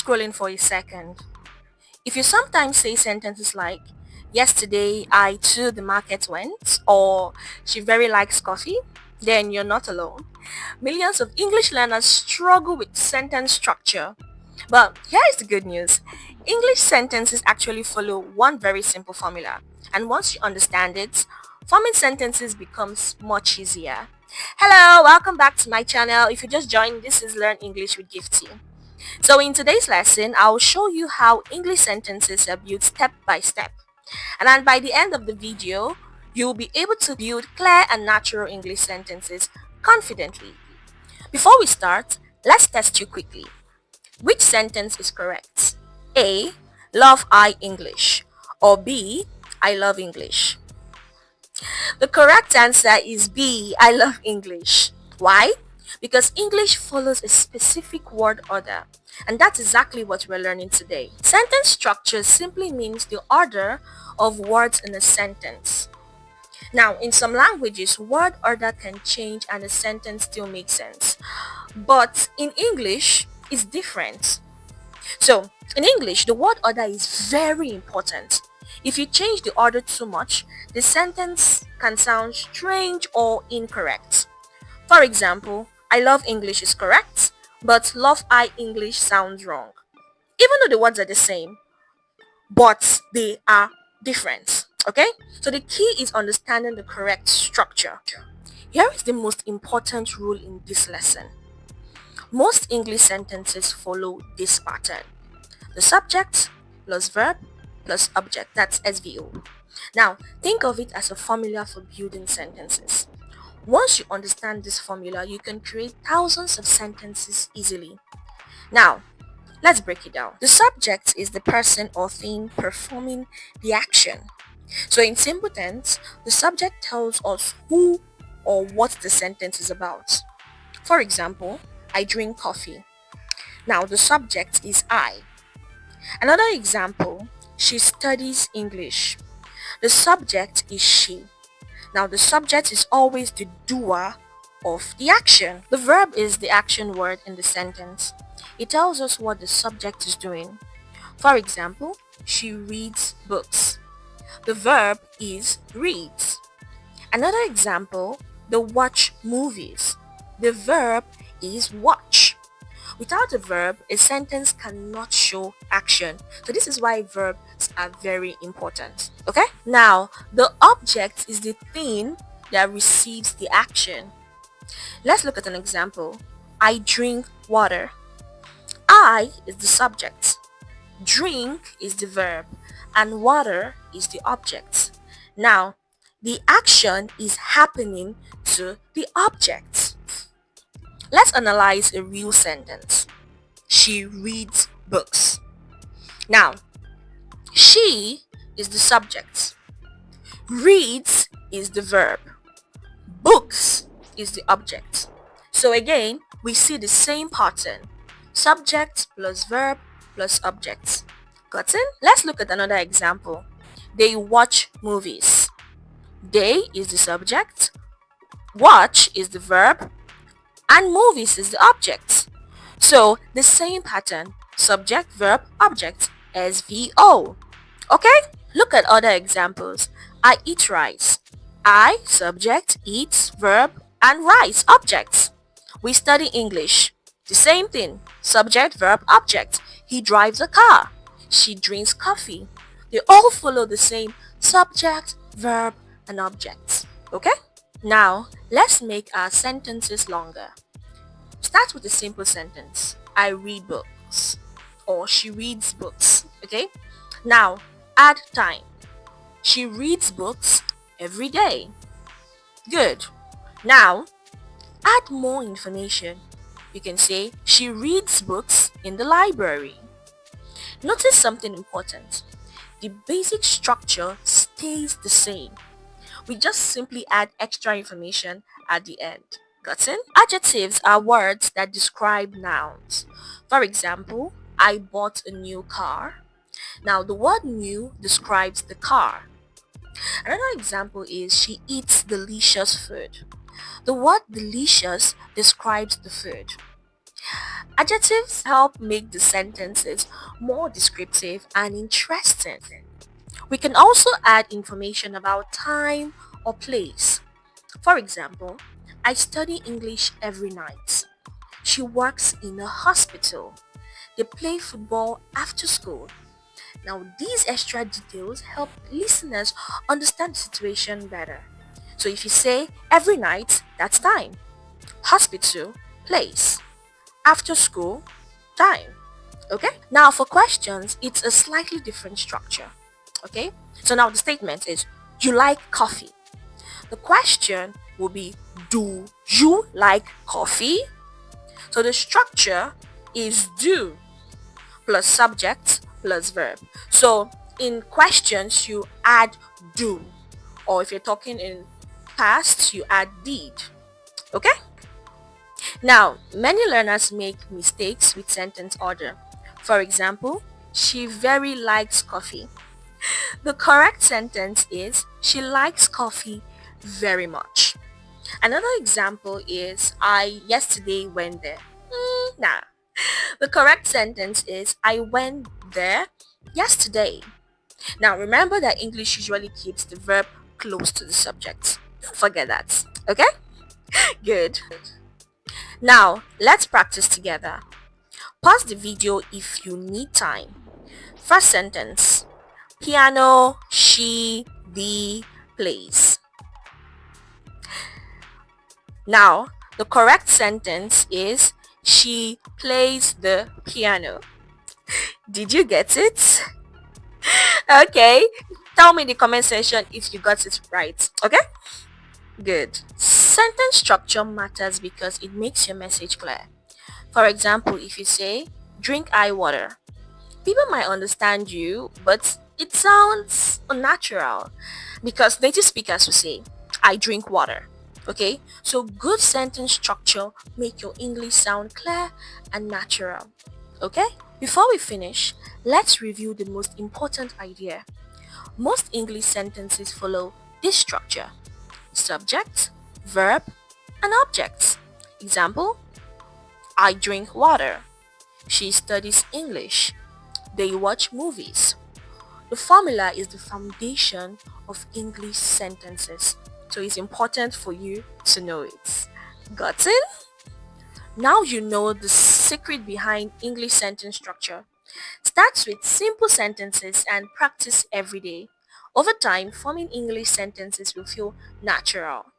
scrolling for a second. If you sometimes say sentences like, yesterday I to the market went, or she very likes coffee, then you're not alone. Millions of English learners struggle with sentence structure. But here is the good news. English sentences actually follow one very simple formula. And once you understand it, forming sentences becomes much easier. Hello, welcome back to my channel. If you just joined, this is Learn English with Gifty. So in today's lesson, I'll show you how English sentences are built step by step. And then by the end of the video, you'll be able to build clear and natural English sentences confidently. Before we start, let's test you quickly. Which sentence is correct? A. Love I English. Or B. I love English. The correct answer is B. I love English. Why? Because English follows a specific word order. And that's exactly what we're learning today. Sentence structure simply means the order of words in a sentence. Now, in some languages, word order can change and a sentence still makes sense. But in English, it's different. So, in English, the word order is very important. If you change the order too much, the sentence can sound strange or incorrect. For example, I love English is correct, but love I English sounds wrong. Even though the words are the same, but they are different. Okay? So the key is understanding the correct structure. Here is the most important rule in this lesson. Most English sentences follow this pattern. The subject plus verb plus object, that's SVO. Now, think of it as a formula for building sentences. Once you understand this formula, you can create thousands of sentences easily. Now, let's break it down. The subject is the person or thing performing the action. So in simple terms, the subject tells us who or what the sentence is about. For example, I drink coffee. Now the subject is I. Another example, she studies English. The subject is she. Now the subject is always the doer of the action. The verb is the action word in the sentence. It tells us what the subject is doing. For example, she reads books. The verb is reads. Another example, they watch movies. The verb is watch. Without a verb, a sentence cannot show action. So this is why verbs are very important. Okay? Now, the object is the thing that receives the action. Let's look at an example. I drink water. I is the subject. Drink is the verb. And water is the object. Now, the action is happening to the object. Let's analyze a real sentence. She reads books. Now, she is the subject. Reads is the verb. Books is the object. So again, we see the same pattern. Subject plus verb plus object. Gotten? Let's look at another example. They watch movies. They is the subject. Watch is the verb. And movies is the object. So the same pattern, subject, verb, object, SVO. Okay? Look at other examples. I eat rice. I, subject, eats, verb, and rice, objects. We study English. The same thing, subject, verb, object. He drives a car. She drinks coffee. They all follow the same subject, verb, and object. Okay? Now, let's make our sentences longer. Start with a simple sentence. I read books. Or she reads books. Okay? Now, add time. She reads books every day. Good. Now, add more information. You can say she reads books in the library. Notice something important. The basic structure stays the same. We just simply add extra information at the end. Gotten? Adjectives are words that describe nouns. For example, I bought a new car. Now the word new describes the car. Another example is she eats delicious food. The word delicious describes the food. Adjectives help make the sentences more descriptive and interesting. We can also add information about time or place. For example, I study English every night. She works in a hospital. They play football after school. Now, these extra details help listeners understand the situation better. So if you say every night, that's time. Hospital, place. After school, time. Okay? Now for questions, it's a slightly different structure. Okay? So now the statement is, you like coffee? The question will be, do you like coffee? So the structure is do plus subject plus verb. So in questions, you add do, or if you're talking in past, you add did. Okay? Now, many learners make mistakes with sentence order. For example, she very likes coffee. The correct sentence is, she likes coffee very much. Another example is, I yesterday went there. Nah. The correct sentence is, I went there yesterday. Now remember that English usually keeps the verb close to the subject. Don't forget that. Okay? Good. Now let's practice together. Pause the video if you need time. First sentence. Piano, she, the, plays. Now, the correct sentence is, she plays the piano. Did you get it? Okay. Tell me in the comment section if you got it right. Okay? Good. Sentence structure matters because it makes your message clear. For example, if you say, drink eye water, people might understand you, but it sounds unnatural because native speakers will say, I drink water. Okay, so good sentence structure make your English sound clear and natural. Okay, before we finish, let's review the most important idea. Most English sentences follow this structure: subject, verb, and object. Example, I drink water. She studies English. They watch movies. The formula is the foundation of English sentences, so it's important for you to know it. Got it? Now you know the secret behind English sentence structure. Start with simple sentences and practice every day. Over time, forming English sentences will feel natural.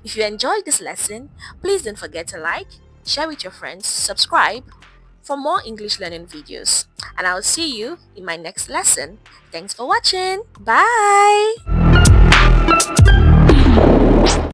If you enjoyed this lesson, please don't forget to like, share with your friends, subscribe for more English learning videos. And I'll see you in my next lesson. Thanks for watching. Bye!